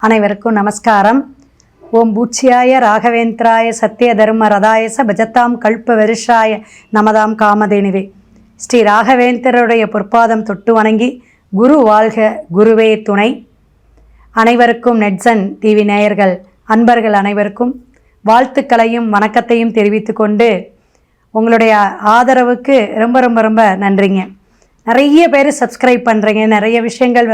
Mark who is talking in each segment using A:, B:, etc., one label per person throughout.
A: அனைவருக்கும் நமஸ்காரம். ஓம் பூச்சியாய ராகவேந்திராய சத்திய தர்ம ரதாயச பஜத்தாம் கல்ப வருஷாய நமதாம் காமதேனுவே. ஸ்ரீ ராகவேந்திரருடைய பொற்பாதம் தொட்டு வணங்கி குரு வாழ்க குருவே துணை. அனைவருக்கும் நெட்சன் டிவி நேயர்கள் அன்பர்கள் அனைவருக்கும் வாழ்த்துக்களையும் வணக்கத்தையும் தெரிவித்து கொண்டு உங்களுடைய ஆதரவுக்கு ரொம்ப ரொம்ப ரொம்ப நன்றிங்க. நிறைய பேர் சப்ஸ்கிரைப் பண்ணுறீங்க, நிறைய விஷயங்கள்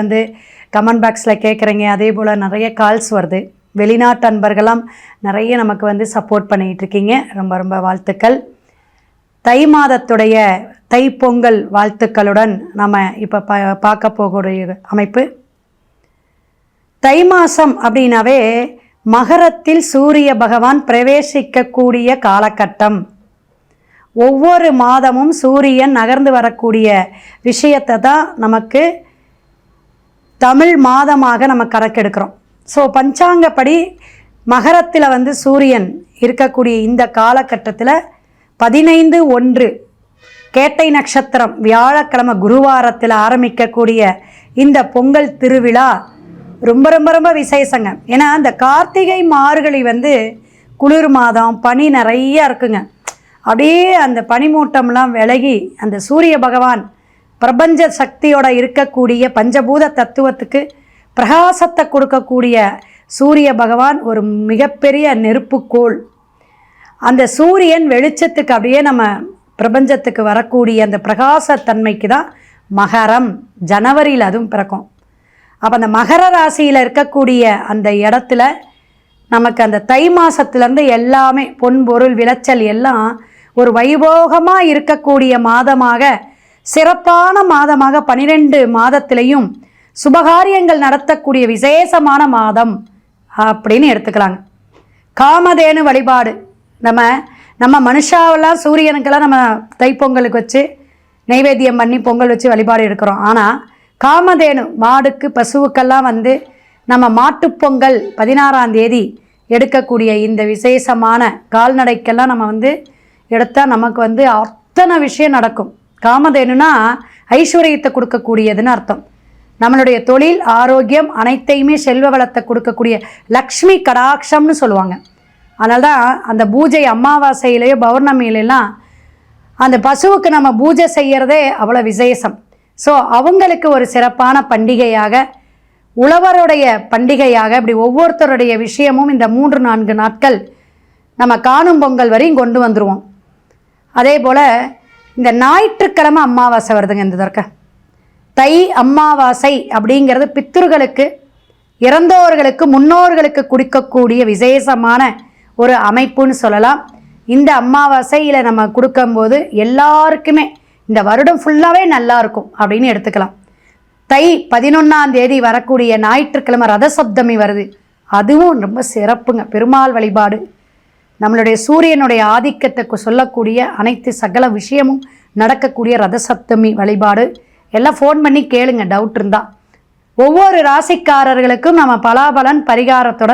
A: கமெண்ட் பாக்ஸில் கேட்குறீங்க. அதே போல் நிறைய கால்ஸ் வருது. வெளிநாட்டு அன்பர்களாம் நிறைய நமக்கு சப்போர்ட் பண்ணிகிட்ருக்கீங்க. ரொம்ப ரொம்ப வாழ்த்துக்கள். தை மாதத்துடைய தைப்பொங்கல் வாழ்த்துக்களுடன் நம்ம இப்போ பார்க்க போகக்கூடிய அமைப்பு, தை மாதம் அப்படின்னாவே மகரத்தில் சூரிய பகவான் பிரவேசிக்கக்கூடிய காலகட்டம். ஒவ்வொரு மாதமும் சூரியன் நகர்ந்து வரக்கூடிய விஷயத்தை தான் நமக்கு தமிழ் மாதமாக நம்ம கணக்கெடுக்கிறோம். ஸோ பஞ்சாங்கப்படி மகரத்தில் சூரியன் இருக்கக்கூடிய இந்த காலகட்டத்தில் 15/1 கேட்டை நட்சத்திரம் வியாழக்கிழமை குருவாரத்தில் ஆரம்பிக்கக்கூடிய இந்த பொங்கல் திருவிழா ரொம்ப ரொம்ப ரொம்ப விசேஷங்க. ஏன்னா இந்த கார்த்திகை மார்கழி குளிர் மாதம், பனி நிறைய இருக்குங்க. அப்படியே அந்த பனிமூட்டம்லாம் விலகி அந்த சூரிய பகவான் பிரபஞ்ச சக்தியோட இருக்கக்கூடிய பஞ்சபூத தத்துவத்துக்கு பிரகாசத்தை கொடுக்கக்கூடிய சூரிய பகவான் ஒரு மிகப்பெரிய நெருப்புக்கோள். அந்த சூரியன் வெளிச்சத்துக்கு அப்படியே நம்ம பிரபஞ்சத்துக்கு வரக்கூடிய அந்த பிரகாசத்தன்மைக்கு தான் மகரம். ஜனவரியில் அதுவும் பிறக்கும். அப்போ அந்த மகர ராசியில் இருக்கக்கூடிய அந்த இடத்துல நமக்கு அந்த தை மாதத்துலேருந்து எல்லாமே பொன் பொருள் விளைச்சல் எல்லாம் ஒரு வைபோகமாக இருக்கக்கூடிய மாதமாக, சிறப்பான மாதமாக 12 மாதத்திலையும் சுபகாரியங்கள் நடத்தக்கூடிய விசேஷமான மாதம் அப்படின்னு எடுத்துக்கலாங்க. காமதேனு வழிபாடு நம்ம மனுஷாவெல்லாம் சூரியனுக்கெல்லாம் நம்ம தைப்பொங்கலுக்கு வச்சு நைவேத்தியம் பண்ணி பொங்கல் வச்சு வழிபாடு எடுக்கிறோம். ஆனால் காமதேனு மாடுக்கு பசுவுக்கெல்லாம் நம்ம மாட்டுப்பொங்கல் 16ஆம் தேதி எடுக்கக்கூடிய இந்த விசேஷமான கால்நடைக்கெல்லாம் நம்ம எடுத்தால் நமக்கு அத்தனை விஷயம் நடக்கும். காமதேனுனா ஐஸ்வர்யத்தை கொடுக்கக்கூடியதுன்னு அர்த்தம். நம்மளுடைய தொழில், ஆரோக்கியம் அனைத்தையுமே செல்வ வளத்தை கொடுக்கக்கூடிய லக்ஷ்மி கடாட்சம்னு சொல்லுவாங்க. அதனால தான் அந்த பூஜை அமாவாசையிலேயோ பௌர்ணமியிலெல்லாம் அந்த பசுவுக்கு நம்ம பூஜை செய்கிறதே அவ்வளோ விசேஷம். ஸோ அவங்களுக்கு ஒரு சிறப்பான பண்டிகையாக, உழவருடைய பண்டிகையாக, இப்படி ஒவ்வொருத்தருடைய விஷயமும் இந்த 3-4 நாட்கள் நம்ம காணும் பொங்கல் வரையும் கொண்டு வந்துடுவோம். அதே போல் இந்த ஞாயிற்றுக்கிழமை அமாவாசை வருதுங்க. இந்த தடவை தை அமாவாசை அப்படிங்கிறது பித்ருகளுக்கு, இறந்தோர்களுக்கு, முன்னோர்களுக்கு கொடுக்கக்கூடிய விசேஷமான ஒரு அமைப்புன்னு சொல்லலாம். இந்த அமாவாசையில் நம்ம கொடுக்கும்போது எல்லாருக்குமே இந்த வருடம் ஃபுல்லாகவே நல்லா இருக்கும் அப்படின்னு எடுத்துக்கலாம். தை 11ஆம் தேதி வரக்கூடிய ஞாயிற்றுக்கிழமை ரதசப்தமி வருது. அதுவும் ரொம்ப சிறப்புங்க. பெருமாள் வழிபாடு, நம்மளுடைய சூரியனுடைய ஆதிக்கத்தை சொல்லக்கூடிய அனைத்து சகல விஷயமும் நடக்கக்கூடிய ரதசப்தமி வழிபாடு எல்லாம் ஃபோன் பண்ணி கேளுங்க டவுட் இருந்தால். ஒவ்வொரு ராசிக்காரர்களுக்கும் நம்ம பலாபலன் பரிகாரத்தோட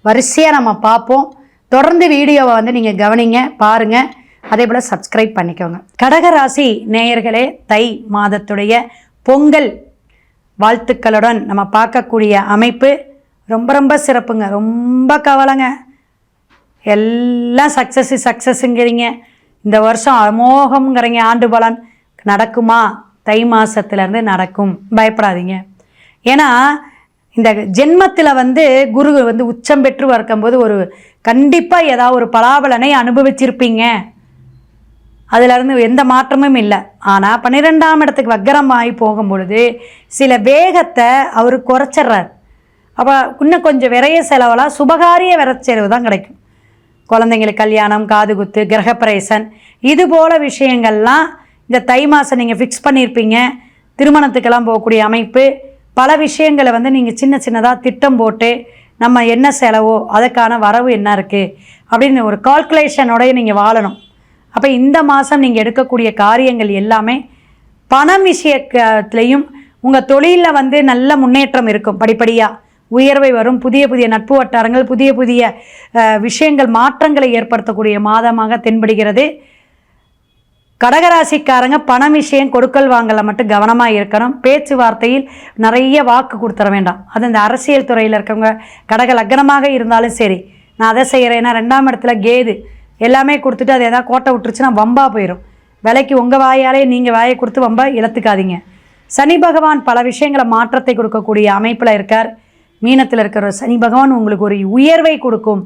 A: வரிசையாக நம்ம பார்ப்போம். தொடர்ந்து வீடியோவை நீங்கள் கவனிங்க, பாருங்கள். அதே போல் சப்ஸ்கிரைப் பண்ணிக்கோங்க. கடகராசி நேயர்களே, தை மாதத்துடைய பொங்கல் வாழ்த்துக்களுடன் நம்ம பார்க்கக்கூடிய அமைப்பு ரொம்ப ரொம்ப சிறப்புங்க. ரொம்ப கவலைங்க. எல்லாம் சக்ஸஸுங்கிறீங்க. இந்த வருஷம் அமோகம்ங்கிறீங்க. ஆண்டு பலன் நடக்குமா? தை மாதத்துலேருந்து நடக்கும், பயப்படாதீங்க. ஏன்னா இந்த ஜென்மத்தில் குரு உச்சம் பெற்று வரும்போது ஒரு கண்டிப்பாக ஏதாவது ஒரு பலாபலனை அனுபவிச்சிருப்பீங்க. அதிலிருந்து எந்த மாற்றமும் இல்லை. ஆனால் 12ஆம் இடத்துக்கு வக்கரம் ஆகி போகும்பொழுது சில வேகத்தை அவர் குறைச்சிட்றார். அப்போ இன்னும் கொஞ்சம் விரைய செலவெல்லாம் சுபகாரிய விரைச்செலவு தான் கிடைக்கும். குழந்தைங்களுக்கு கல்யாணம், காதுகுத்து, கிரகப்பிரவேசம், இது போல் விஷயங்கள்லாம் இந்த தை மாதம் நீங்கள் ஃபிக்ஸ் பண்ணியிருப்பீங்க. திருமணத்துக்கெல்லாம் போகக்கூடிய அமைப்பு, பல விஷயங்களை நீங்கள் சின்ன சின்னதாக திட்டம் போட்டு நம்ம என்ன செலவோ அதுக்கான வரவு என்ன இருக்குது அப்படின்னு ஒரு கால்குலேஷனோடய நீங்கள் வாழணும். அப்போ இந்த மாதம் நீங்கள் எடுக்கக்கூடிய காரியங்கள் எல்லாமே பணம் விஷயத்துலேயும் உங்கள் தொழிலில் நல்ல முன்னேற்றம் இருக்கும். படிப்படியாக உயர்வை வரும். புதிய புதிய நட்பு வட்டாரங்கள், புதிய புதிய விஷயங்கள், மாற்றங்களை ஏற்படுத்தக்கூடிய மாதமாக தென்படுகிறது. கடகராசிக்காரங்க பண விஷயம் கொடுக்கல் வாங்கல மட்டும் கவனமாக இருக்கணும். பேச்சுவார்த்தையில் நிறைய வாக்கு கொடுத்துட வேண்டாம். அது இந்த அரசியல் துறையில் இருக்கவங்க கடக லக்னமாக இருந்தாலும் சரி, நான் அதை செய்கிறேன். ஏன்னா 2ஆம் இடத்துல கேது எல்லாமே கொடுத்துட்டு அது எதாவது கோட்டை விட்டுருச்சுன்னா வம்பா போயிடும். விலைக்கு உங்கள் வாயாலே நீங்கள் வாயை கொடுத்து வம்பா இழத்துக்காதீங்க. சனி பகவான் பல விஷயங்களை மாற்றத்தை கொடுக்கக்கூடிய அமைப்பில் இருக்கார். மீனத்தில் இருக்கிற சனி பகவான் உங்களுக்கு ஒரு உயர்வை கொடுக்கும்,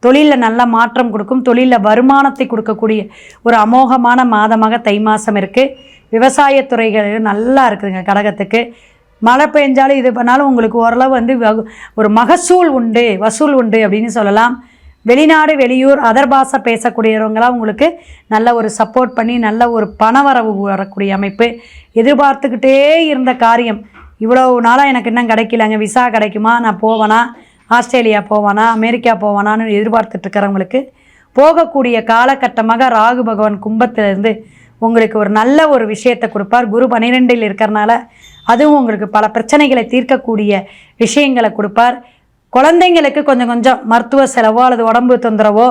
A: தொழிலில் நல்ல மாற்றம் கொடுக்கும், தொழிலில் வருமானத்தை கொடுக்கக்கூடிய ஒரு அமோகமான மாதமாக தை மாதம் இருக்குது. விவசாயத்துறைகள் நல்லா இருக்குதுங்க கடகத்துக்கு. மழை பெஞ்சாலும் இது பண்ணாலும் உங்களுக்கு ஓரளவு வந்து ஒரு மகசூல் உண்டு, வசூல் உண்டு அப்படின்னு சொல்லலாம். வெளிநாடு வெளியூர் அதர் பாஷை பேசக்கூடியவங்களாம் உங்களுக்கு நல்ல ஒரு சப்போர்ட் பண்ணி நல்ல ஒரு பணவரவு வரக்கூடிய அமைப்பு. எதிர்பார்த்துக்கிட்டே இருந்த காரியம் இவ்வளோ நாளாக எனக்கு இன்னும் கிடைக்கலங்க, விசா கிடைக்குமா, நான் போவேனா, ஆஸ்திரேலியா போவானா, அமெரிக்கா போவானான்னு எதிர்பார்த்துட்ருக்கிறவங்களுக்கு போகக்கூடிய காலகட்டமாக ராகு பகவான் கும்பத்திலேருந்து உங்களுக்கு ஒரு நல்ல ஒரு விஷயத்தை கொடுப்பார். குரு 12 இருக்கிறனால அதுவும் உங்களுக்கு பல பிரச்சனைகளை தீர்க்கக்கூடிய விஷயங்களை கொடுப்பார். குழந்தைங்களுக்கு கொஞ்சம் கொஞ்சம் மருத்துவ செலவோ அல்லது உடம்பு தொந்தரவோ,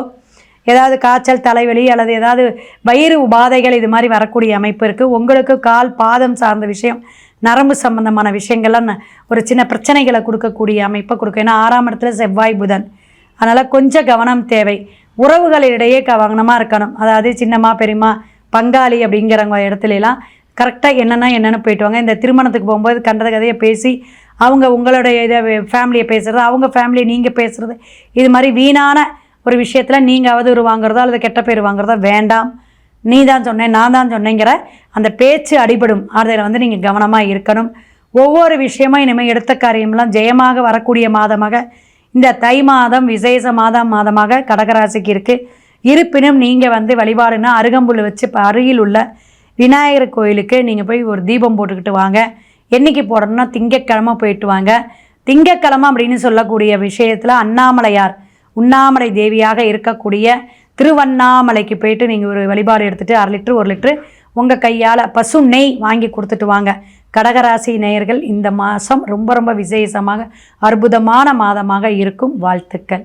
A: ஏதாவது காய்ச்சல், தலைவலி அல்லது ஏதாவது வயிறு உபாதைகள் இது மாதிரி வரக்கூடிய அமைப்பு இருக்குது. உங்களுக்கு கால் பாதம் சார்ந்த விஷயம், நரம்பு சம்பந்தமான விஷயங்கள்லாம் ஒரு சின்ன பிரச்சனைகளை கொடுக்கக்கூடிய அமைப்பை கொடுக்கும். ஏன்னா 6ஆம் இடத்துல செவ்வாய் புதன், அதனால் கொஞ்சம் கவனம் தேவை. உறவுகளிடையே கவனமாக இருக்கணும். அதாவது சின்னம்மா பெரியம்மா பங்காளி அப்படிங்கிறவங்க இடத்துலலாம் கரெக்டாக என்னென்னு போயிட்டு வாங்க. இந்த திருமணத்துக்கு போகும்போது கண்டத கதையை பேசி அவங்க உங்களுடைய இதை ஃபேமிலியை பேசுகிறது, அவங்க ஃபேமிலியை நீங்கள் பேசுகிறது, இது மாதிரி வீணான ஒரு விஷயத்தில் நீங்கள் அவதூறு வாங்குறதோ அல்லது கெட்ட பேர் வாங்குறதோ வேண்டாம். நீ தான் சொன்னேன், நான் தான் சொன்னேங்கிற அந்த பேச்சு அடிபடும். அதில் வந்து நீங்கள் கவனமாக இருக்கணும். ஒவ்வொரு விஷயமும் இனிமேல் எடுத்த காரியம்லாம் ஜெயமாக வரக்கூடிய மாதமாக இந்த தை மாதம் விசேஷ மாதமாக கடகராசிக்கு இருக்குது. இருப்பினும் நீங்கள் வந்து வழிபாடுனா அருகம்புல் வச்சு அருகில் உள்ள விநாயகர் கோயிலுக்கு நீங்கள் போய் ஒரு தீபம் போட்டுக்கிட்டு வாங்க. என்றைக்கு போடணும்னா திங்கட்கிழமை போயிட்டு வாங்க. திங்கட்கிழமை அப்படின்னு சொல்லக்கூடிய விஷயத்தில் அண்ணாமலையார், உண்ணாமலை தேவியாக இருக்கக்கூடிய திருவண்ணாமலைக்கு போயிட்டு நீங்கள் ஒரு வழிபாடு எடுத்துகிட்டு 1/2 லிட்டரு 1 லிட்டரு உங்கள் கையால் பசு நெய் வாங்கி கொடுத்துட்டு வாங்க. கடகராசி நேயர்கள் இந்த மாதம் ரொம்ப ரொம்ப விசேஷமாக அற்புதமான மாதமாக இருக்கும். வாழ்த்துக்கள்.